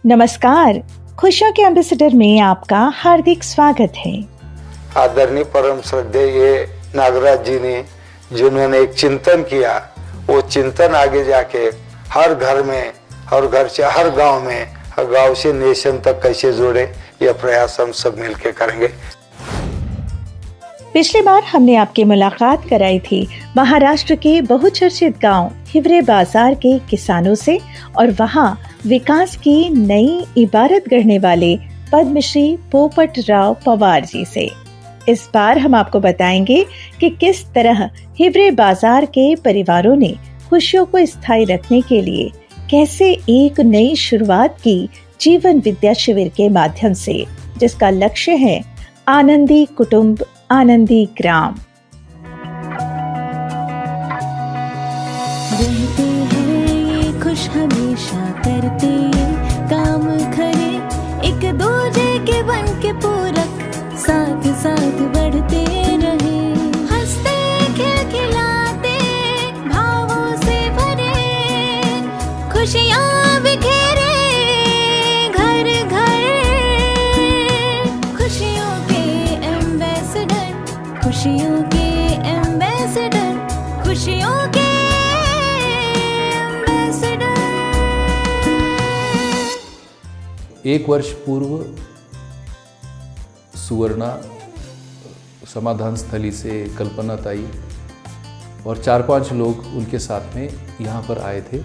नमस्कार, खुशियों के एम्बेसडर में आपका हार्दिक स्वागत है। आदरणीय परम श्रद्धेय नागराज जी ने जिन्होंने एक चिंतन किया, वो चिंतन आगे जाके हर घर में, हर घर से हर गांव में, हर गांव से नेशन तक कैसे जोड़े, यह प्रयास हम सब मिलकर करेंगे। पिछली बार हमने आपकी मुलाकात कराई थी महाराष्ट्र के बहुचर्चित गांव हिवरे बाजार के किसानों से और वहां विकास की नई इबारत गढ़ने वाले पद्मश्री पोपट राव पवार जी से। इस बार हम आपको बताएंगे कि किस तरह हिवरे बाजार के परिवारों ने खुशियों को स्थायी रखने के लिए कैसे एक नई शुरुआत की जीवन विद्या शिविर के माध्यम से, जिसका लक्ष्य है आनंदी कुटुंब आनंदी ग्राम। रहते हैं ये खुश हमेशा, करते काम खरे, एक दूजे के बन के पूरक, साथ साथ बढ़ते रहे, हंसते खिलखिलाते भावों से भरे, खुशियाँ बिखेरे घर घर, खुशियों के एम्बेसडर, खुशियों के एम्बेसडर, खुशियों के एक वर्ष पूर्व सुवर्णा समाधान स्थली से कल्पनाताई और 4-5 लोग उनके साथ में यहाँ पर आए थे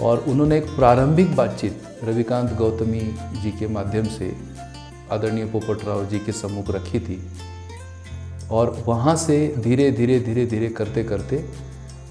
और उन्होंने एक प्रारंभिक बातचीत रविकांत गौतमी जी के माध्यम से आदरणीय पोपट राव जी के सम्मुख रखी थी और वहाँ से धीरे धीरे करते करते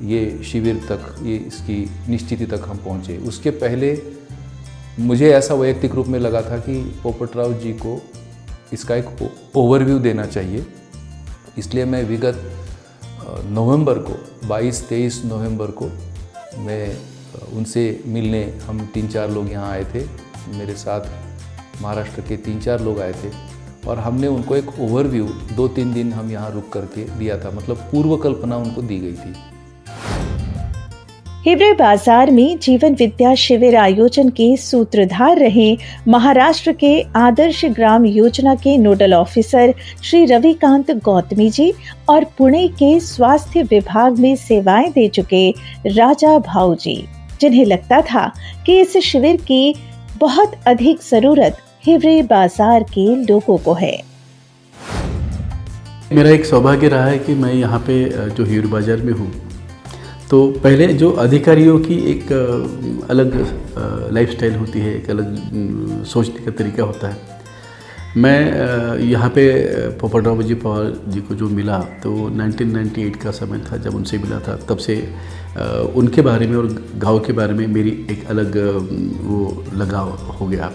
ये शिविर तक, ये इसकी निश्चिति तक हम पहुँचे। उसके पहले मुझे ऐसा वैयक्तिक रूप में लगा था कि पोपट राव जी को इसका एक ओवरव्यू देना चाहिए, इसलिए मैं विगत नवंबर को 22-23 नवंबर को मैं उनसे मिलने, हम 3-4 लोग यहाँ आए थे, मेरे साथ महाराष्ट्र के 3-4 लोग आए थे और हमने उनको एक ओवरव्यू 2-3 दिन हम यहाँ रुक करके दिया था, मतलब पूर्व कल्पना उनको दी गई थी। हिवरे बाजार में जीवन विद्या शिविर आयोजन के सूत्रधार रहे महाराष्ट्र के आदर्श ग्राम योजना के नोडल ऑफिसर श्री रविकांत गौतमी जी और पुणे के स्वास्थ्य विभाग में सेवाएं दे चुके राजा भाऊ जी, जिन्हें लगता था कि इस शिविर की बहुत अधिक जरूरत हिवरे बाजार के लोगों को है। मेरा एक सौभाग्य रहा है कि मैं यहाँ पे जो हिवरे बाजार में हूँ, तो पहले जो अधिकारियों की एक अलग लाइफस्टाइल होती है, एक अलग सोचने का तरीका होता है। मैं यहाँ पे पोपट राव जी पवार जी को जो मिला तो 1998 का समय था जब उनसे मिला था, तब से उनके बारे में और गांव के बारे में मेरी एक अलग वो लगाव हो गया।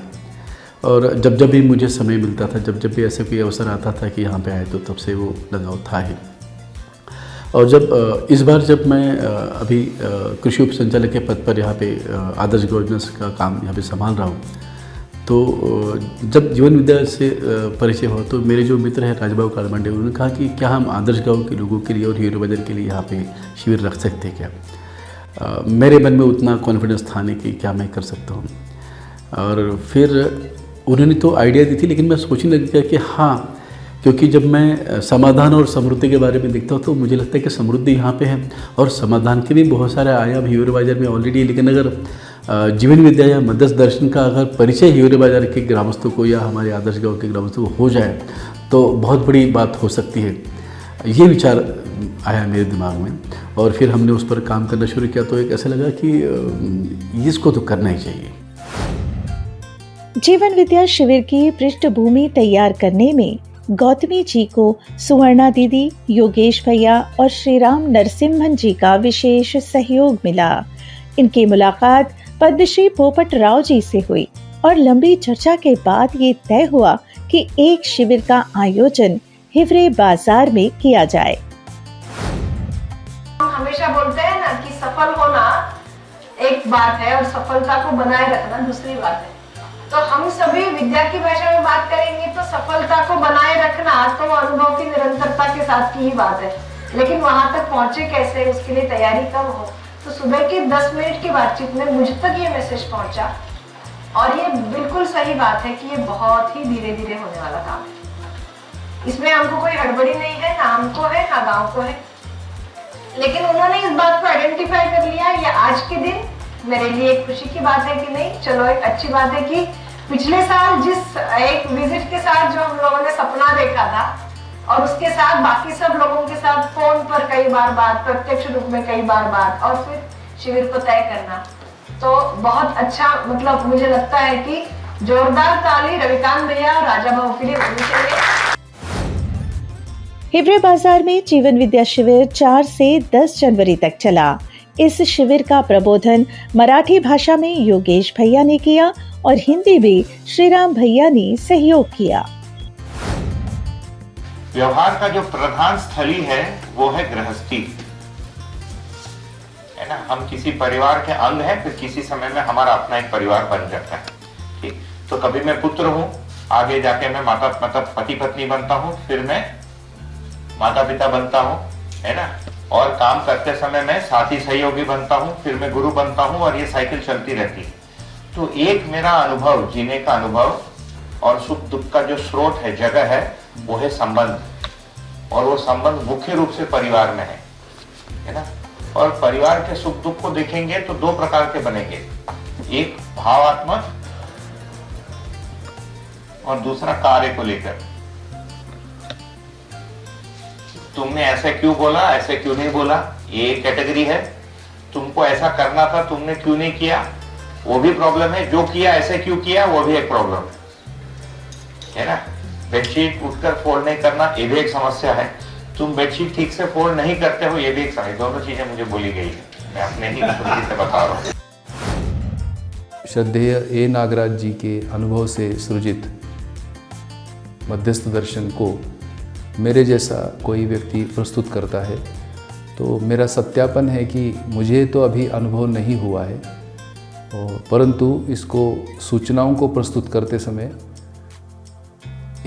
और जब जब भी मुझे समय मिलता था, जब जब भी ऐसे कोई अवसर आता था कि यहाँ पे आए, तो तब से वो लगाव था ही। और जब इस बार जब मैं अभी कृषि उप संचालक के पद पर यहाँ पे आदर्श गवर्नेंस का काम यहाँ पे संभाल रहा हूँ, तो जब जीवन विद्या से परिचय हुआ तो मेरे जो मित्र हैं राजबाबू कालमांडे, उन्होंने कहा कि क्या हम आदर्श गाँव के लोगों के लिए और हिवरे बाजार के लिए यहाँ पे शिविर रख सकते हैं क्या। मेरे मन में उतना कॉन्फिडेंस था नहीं कि क्या मैं कर सकता हूँ। और फिर उन्होंने तो आइडिया दी थी, लेकिन मैं सोचने लग गया कि हाँ, क्योंकि जब मैं समाधान और समृद्धि के बारे में देखता हूँ तो मुझे लगता है कि समृद्धि यहाँ पे है और समाधान के भी बहुत सारे आयाम हिवरे बाजार में ऑलरेडी है। लेकिन अगर जीवन विद्या या मध्यस्थ दर्शन का अगर परिचय हिवरे बाजार के ग्रामस्थों को या हमारे आदर्श गाँव के ग्रामस्थों को हो जाए तो बहुत बड़ी बात हो सकती है। ये विचार आया मेरे दिमाग में और फिर हमने उस पर काम करना शुरू किया। तो एक ऐसा लगा कि इसको तो करना ही चाहिए। जीवन विद्या शिविर की पृष्ठभूमि तैयार करने में गौतमी जी को सुवर्णा दीदी, योगेश भैया और श्रीराम नरसिम्हन जी का विशेष सहयोग मिला। इनकी मुलाकात पद्मश्री पोपट राव जी से हुई और लंबी चर्चा के बाद ये तय हुआ कि एक शिविर का आयोजन हिवरे बाजार में किया जाए। हम हमेशा बोलते हैं ना कि सफल होना एक बात है और सफलता को बनाए रखना दूसरी बात है। तो हम सभी विद्या की भाषा में बात करेंगे तो सफलता को बनाए रखना तो अनुभव की निरंतरता के साथ की ही बात है, लेकिन वहां तक पहुंचे कैसे, उसके लिए तैयारी कब हो। तो सुबह की 10 मिनट की बातचीत में मुझ तक ये मैसेज पहुंचा और ये बिल्कुल सही बात है कि ये बहुत ही धीरे धीरे होने वाला काम है। इसमें हमको कोई हड़बड़ी नहीं है, ना हमको है ना गांव को है, लेकिन उन्होंने इस बात को आइडेंटिफाई कर लिया। ये आज के दिन मेरे लिए एक खुशी की बात है कि नहीं, चलो एक अच्छी बात है कि पिछले साल जिस एक विजिट के साथ जो हम लोगों ने सपना देखा था और उसके साथ बाकी सब लोगों के साथ फोन पर कई बार बात, प्रत्यक्ष रूप में कई बार बात और फिर शिविर को तय करना, तो बहुत अच्छा, मतलब मुझे लगता है कि जोरदार ताली रविकांत भैया और राजा भाऊ के लिए होनी चाहिए। हिवरे बाजार में जीवन विद्या शिविर 4 से 10 जनवरी तक चला। इस शिविर का प्रबोधन मराठी भाषा में योगेश भैया ने किया और हिंदी भी श्रीराम भैया ने सहयोग किया। व्यवहार का जो प्रधान स्थली है वो है गृहस्थी, है ना। हम किसी परिवार के अंग हैं, फिर किसी समय में हमारा अपना एक परिवार बन जाता है, ठीक। तो कभी मैं पुत्र हूँ, आगे जाके मैं माता मतलब पति पत्नी बनता हूँ, फिर मैं माता पिता बनता हूँ, है ना। और काम करते समय मैं साथी सहयोगी बनता हूँ, फिर मैं गुरु बनता हूँ, और ये साइकिल चलती रहती है। तो एक मेरा अनुभव, जीने का अनुभव और सुख दुख का जो स्रोत है, जगह है, वो है संबंध। और वो संबंध मुख्य रूप से परिवार में है ना। और परिवार के सुख दुख को देखेंगे तो 2 प्रकार के बनेंगे, एक भावात्मक और दूसरा कार्य को लेकर। तुमने ऐसे क्यों बोला, ऐसे क्यों नहीं बोला, ये कैटेगरी है। तुमको ऐसा करना था, तुमने क्यों नहीं किया, वो भी प्रॉब्लम है। जो किया ऐसे क्यों किया, वो भी एक प्रॉब्लम है ना। बेडशीट उठकर फोल्ड नहीं करना, ये भी एक समस्या है। तुम बेडशीट ठीक से फोल्ड नहीं करते हो, ये भी एक समस्या। दोनों चीजें मुझे बोली गई है, मैं अपने ही से बता रहा हूँ। श्रद्धेय ए नागराज जी के अनुभव से सृजित मध्यस्थ दर्शन को मेरे जैसा कोई व्यक्ति प्रस्तुत करता है तो मेरा सत्यापन है कि मुझे तो अभी अनुभव नहीं हुआ है, और परंतु इसको सूचनाओं को प्रस्तुत करते समय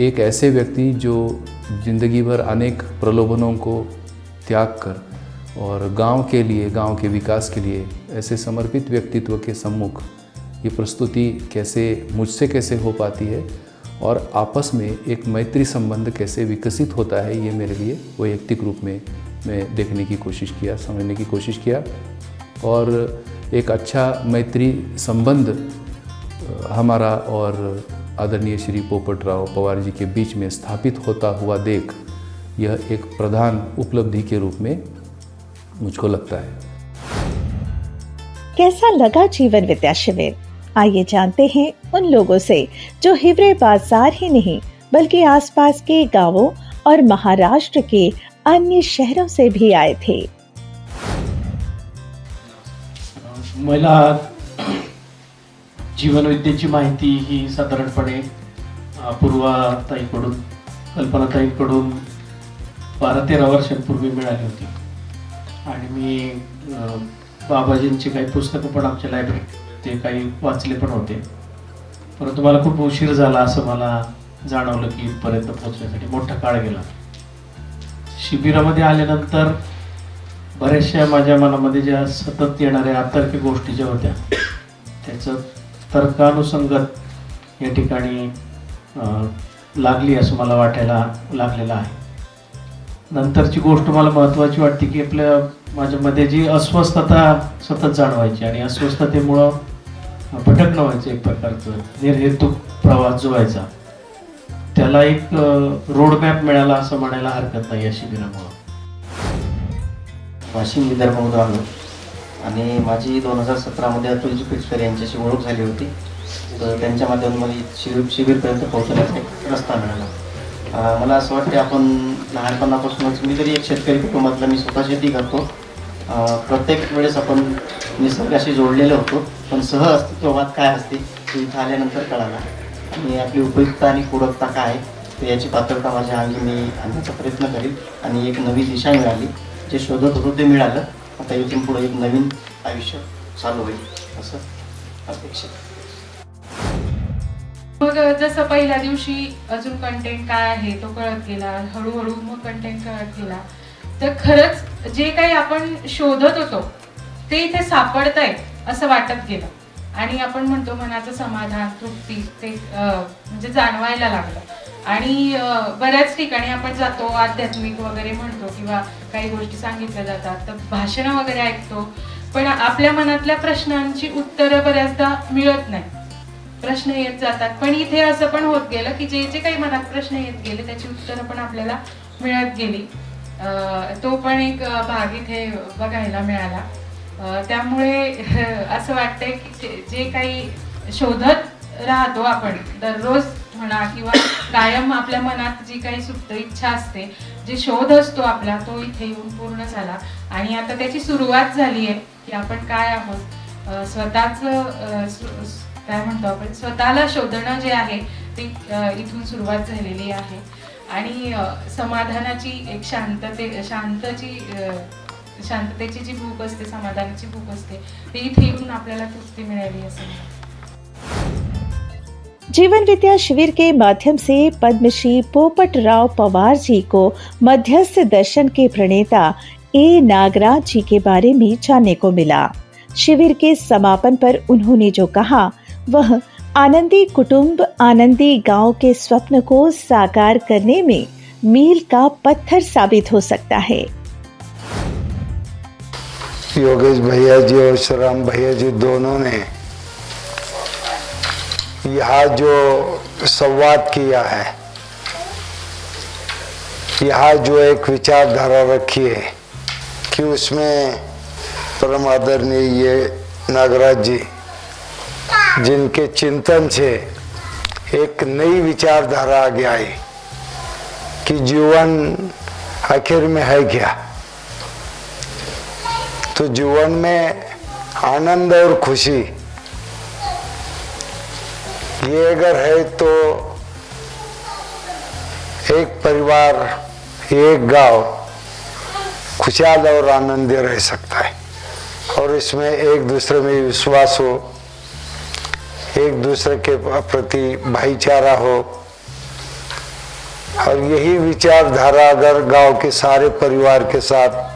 एक ऐसे व्यक्ति जो जिंदगी भर अनेक प्रलोभनों को त्याग कर और गांव के लिए, गांव के विकास के लिए ऐसे समर्पित व्यक्तित्व के सम्मुख ये प्रस्तुति मुझसे कैसे हो पाती है और आपस में एक मैत्री संबंध कैसे विकसित होता है, ये मेरे लिए वैयक्तिक रूप में मैं देखने की कोशिश किया, समझने की कोशिश किया। और एक अच्छा मैत्री संबंध हमारा और आदरणीय श्री पोपटराव पवार जी के बीच में स्थापित होता हुआ देख, यह एक प्रधान उपलब्धि के रूप में मुझको लगता है। कैसा लगा जीवन विद्या शिविर? आइए जानते हैं उन लोगों से जो हिवरे बाजार ही नहीं बल्कि आसपास के गांवों और महाराष्ट्र के अन्य शहरों से भी आए थे। मला जीवनविद्येची माहिती ही साधारणपणे पूर्वाताईकडून, कल्पनाताईकडून 12-13 वर्षांपूर्वी मिळाली होती आणि मी बाबाजींची काही पुस्तकं पण आमच्या लायब्ररीत ते काही वाचले पण होते, परंतु मला खूप उशीर झाला असं मला जाणवलं की इथपर्यंत पोहोचण्यासाठी मोठा काळ गेला। शिबिरामध्ये आल्यानंतर बऱ्याचशा माझ्या मनामध्ये ज्या सतत येणाऱ्या आतर्क गोष्टी ज्या होत्या त्याचं तर्कानुसंगत या ठिकाणी लागली असं मला वाटायला लागलेलं आहे। नंतरची गोष्ट मला महत्त्वाची वाटते की माझ्यामध्ये जी अस्वस्थता सतत जाणवायची आणि अस्वस्थतेमुळं भटकणं व्हायचं, एक प्रकारचं निर्हेतुक प्रवास जो व्हायचा, त्याला एक रोडमॅप मिळाला असं म्हणायला हरकत नाही या शिबिरामुळं। वाशिम विदर्भामधून आलो आणि माझी 2017मध्ये अतुलजी पिचकर यांच्याशी ओळख झाली होती, तर त्यांच्या माध्यमातून मला शिबिरपर्यंत पोहोचण्याचा एक रस्ता मिळाला। मला असं वाटते आपण लहानपणापासूनच, मी तरी एक शेतकरी कुटुंबातला, मी स्वतः शेती करतो, प्रत्येक वेळेस आपण निसर्गाशी जोडलेलो होतो, पण सह अस्तित्ववाद काय असते ते इथं आल्यानंतर कळाला आणि आपली उपयुक्तता आणि पूरकता काय तर याची पात्रता माझ्या अंगी मी आणण्याचा प्रयत्न करेल आणि एक नवी दिशा मिळाली, जे शोधत होतो ते मिळालं। आता इथून पुढे एक नवीन आयुष्य चालू होईल असं अपेक्षित। मग जसं पहिल्या दिवशी अजून कंटेंट काय आहे तो कळत गेला, हळूहळू मग कंटेंट कळत गेला, तर खरंच जे काही आपण शोधत होतो ते इथे सापडतंय असं वाटत गेलं। आणि आपण म्हणतो मनाचं समाधान, तृप्ती ते म्हणजे जाणवायला लागलं. आणि बऱ्याच ठिकाणी आपण जातो, आध्यात्मिक वगैरे म्हणतो किंवा काही गोष्टी सांगितल्या जातात, तर भाषणं वगैरे ऐकतो, पण आपल्या मनातल्या प्रश्नांची उत्तरं बऱ्याचदा मिळत नाही. प्रश्न येत जातात, पण इथे असं पण होत गेलं की जे जे काही मनात प्रश्न येत गेले त्याची उत्तरं पण आपल्याला मिळत गेली. तो पण एक भाग इथे बघायला मिळाला. त्यामुळे असं वाटतंय की जे काही शोधत राहतो आपण दररोज म्हणा किंवा कायम आपल्या मनात जी काही सुप्त इच्छा असते, जे शोध असतो आपला, तो इथे येऊन पूर्ण झाला. आणि आता त्याची सुरुवात झाली आहे की आपण काय आहोत, स्वतःच काय म्हणतो आपण, स्वतःला शोधणं जे आहे ते इथून सुरुवात झालेली आहे. आणि समाधानाची एक शांततेची जी भूक असते, समाधानाची भूक असते, ते इथे येऊन आपल्याला तृप्ती मिळाली असं जीवन विद्या शिविर के माध्यम से पद्मश्री पोपट राव पवार जी को मध्यस्थ दर्शन के प्रणेता ए नागराज जी के बारे में जानने को मिला. शिविर के समापन पर उन्होंने जो कहा वह आनंदी कुटुंब आनंदी गांव के स्वप्न को साकार करने में मील का पत्थर साबित हो सकता है. योगेश भैया जी और श्रीराम भैया जी दोनों ने यहाँ जो संवाद किया है, यहाँ जो एक विचारधारा रखी है कि उसमें परम आदरणीय ये नागराज जी, जिनके चिंतन से एक नई विचारधारा आगे आई कि जीवन आखिर में है क्या. तो जीवन में आनंद और खुशी ये अगर है तो एक परिवार, एक गांव खुशहाल और आनंद रह सकता है. और इसमें एक दूसरे में विश्वास हो, एक दूसरे के प्रति भाईचारा हो, और यही विचारधारा अगर गांव के सारे परिवार के साथ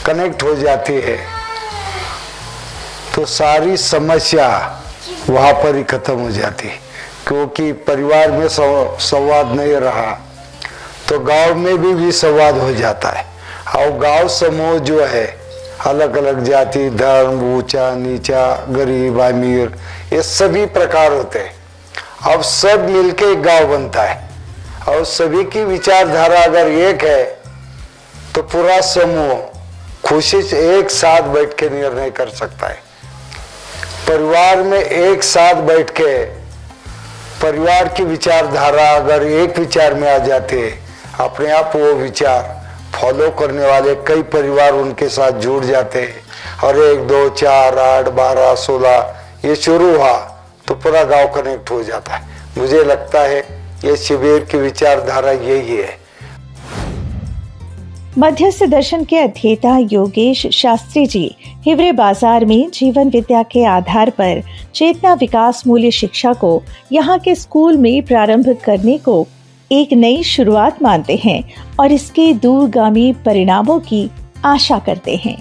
कनेक्ट हो जाती है तो सारी समस्या वहाँ पर ही खत्म हो जाती है. क्योंकि परिवार में संवाद नहीं रहा तो गांव में भी संवाद हो जाता है. और गांव समूह जो है अलग अलग जाति, धर्म, ऊंचा नीचा, गरीब अमीर, ये सभी प्रकार होते हैं. अब सब मिलके एक गांव बनता है और सभी की विचारधारा अगर एक है तो पूरा समूह खुशी से एक साथ बैठ के निर्णय कर सकता है. परिवार में एक साथ बैठ के परिवार की विचारधारा अगर एक विचार में आ जाते है, अपने आप वो विचार फॉलो करने वाले कई परिवार उनके साथ जुड़ जाते हैं. और 1, 2, 4, 8, 12, 16 ये शुरू हुआ तो पूरा गांव कनेक्ट हो जाता है. मुझे लगता है ये शिविर की विचारधारा यही है. मध्यस्थ दर्शन के अध्येता योगेश शास्त्री जी हिवरे बाजार में जीवन विद्या के आधार पर चेतना विकास मूल्य शिक्षा को यहाँ के स्कूल में प्रारंभ करने को एक नई शुरुआत मानते हैं और इसके दूरगामी परिणामों की आशा करते हैं.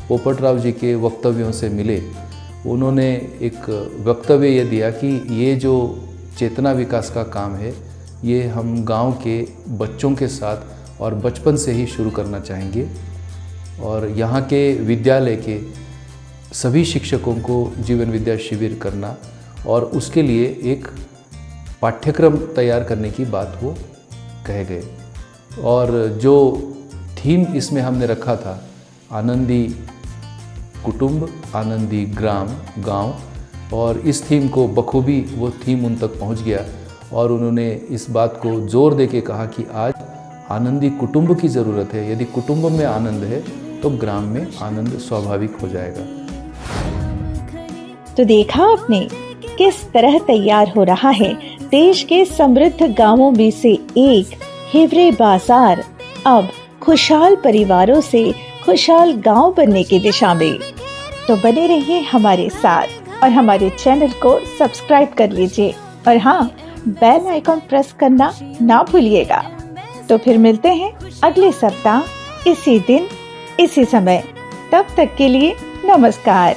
पोपट राव जी के वक्तव्यों से मिले, उन्होंने एक वक्तव्य ये दिया कि ये जो चेतना विकास का काम है ये हम गांव के बच्चों के साथ और बचपन से ही शुरू करना चाहेंगे. और यहाँ के विद्यालय के सभी शिक्षकों को जीवन विद्या शिविर करना और उसके लिए एक पाठ्यक्रम तैयार करने की बात वो कह गए. और जो थीम इसमें हमने रखा था, आनंदी कुटुंब आनंदी गांव, और इस थीम को बखूबी वो थीम उन तक पहुंच गया. और उन्होंने इस बात को जोर दे के कहा कि आज आनंदी कुटुंब की ज़रूरत है. यदि कुटुंब में आनंद है तो ग्राम में आनंद स्वाभाविक हो जाएगा. तो देखा आपने किस तरह तैयार हो रहा है देश के समृद्ध गांवों में से एक हिवरे बाजार अब खुशहाल परिवारों से खुशहाल गांव बनने की दिशा में. तो बने रहिए हमारे साथ और हमारे चैनल को सब्सक्राइब कर लीजिए और हाँ, बेल आइकॉन प्रेस करना ना भूलिएगा. तो फिर मिलते हैं अगले सप्ताह इसी दिन इसी समय. तब तक के लिए नमस्कार.